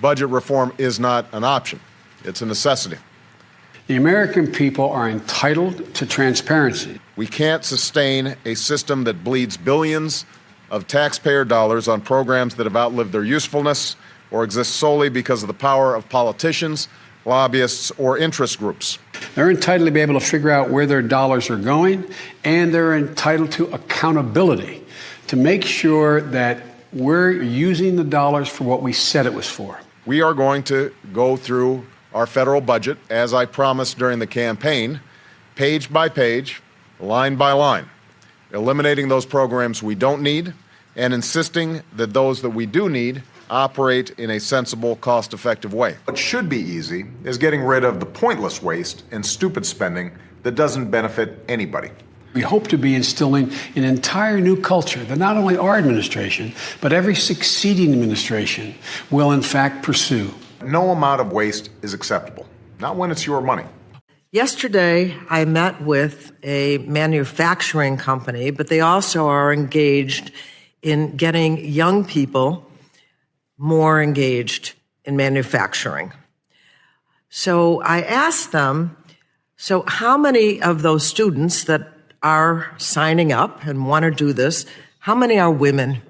budget reform is not an option. It's a necessity. The American people are entitled to transparency. We can't sustain a system that bleeds billions of taxpayer dollars on programs that have outlived their usefulness or exist solely because of the power of politicians, lobbyists, or interest groups. They're entitled to be able to figure out where their dollars are going, and they're entitled to accountability to make sure that we're using the dollars for what we said it was for. We are going to go through our federal budget, as I promised during the campaign, page by page, line by line, eliminating those programs we don't need and insisting that those that we do need operate in a sensible, cost-effective way. What should be easy is getting rid of the pointless waste and stupid spending that doesn't benefit anybody. We hope to be instilling an entire new culture that not only our administration, but every succeeding administration will in fact pursue. No amount of waste is acceptable, not when it's your money. Yesterday, I met with a manufacturing company, but they also are engaged in getting young people more engaged in manufacturing. So I asked them, so how many of those students that are signing up and want to do this, how many are women?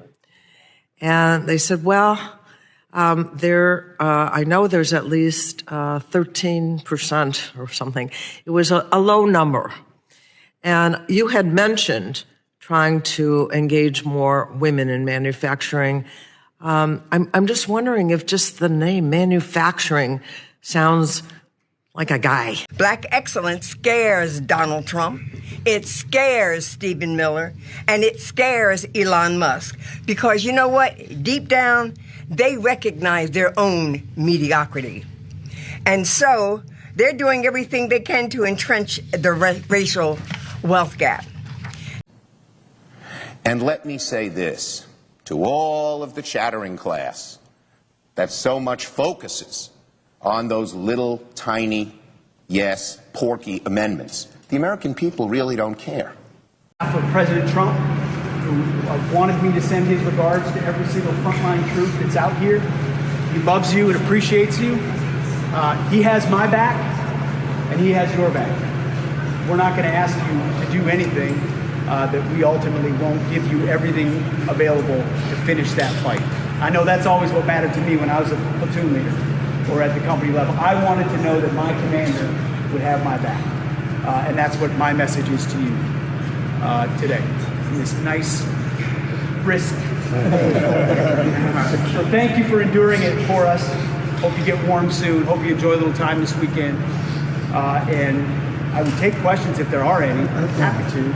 And they said, well, I know there's at least 13% or something. It was a low number. And you had mentioned trying to engage more women in manufacturing. I'm just wondering if just the name manufacturing sounds like a guy. Black excellence scares Donald Trump. It scares Stephen Miller. And it scares Elon Musk. Because you know what? Deep down, they recognize their own mediocrity. And so they're doing everything they can to entrench the racial wealth gap. And let me say this to all of the chattering class that so much focuses on those little tiny, yes, porky amendments. The American people really don't care. For President Trump, who wanted me to send his regards to every single frontline troop that's out here. He loves you and appreciates you. He has my back, and he has your back. We're not going to ask you to do anything that we ultimately won't give you everything available to finish that fight. I know that's always what mattered to me when I was a platoon leader or at the company level. I wanted to know that my commander would have my back. And that's what my message is to you today. In this nice, brisk. So thank you for enduring it for us. Hope you get warm soon. Hope you enjoy a little time this weekend. And I would take questions if there are any. I'm happy to.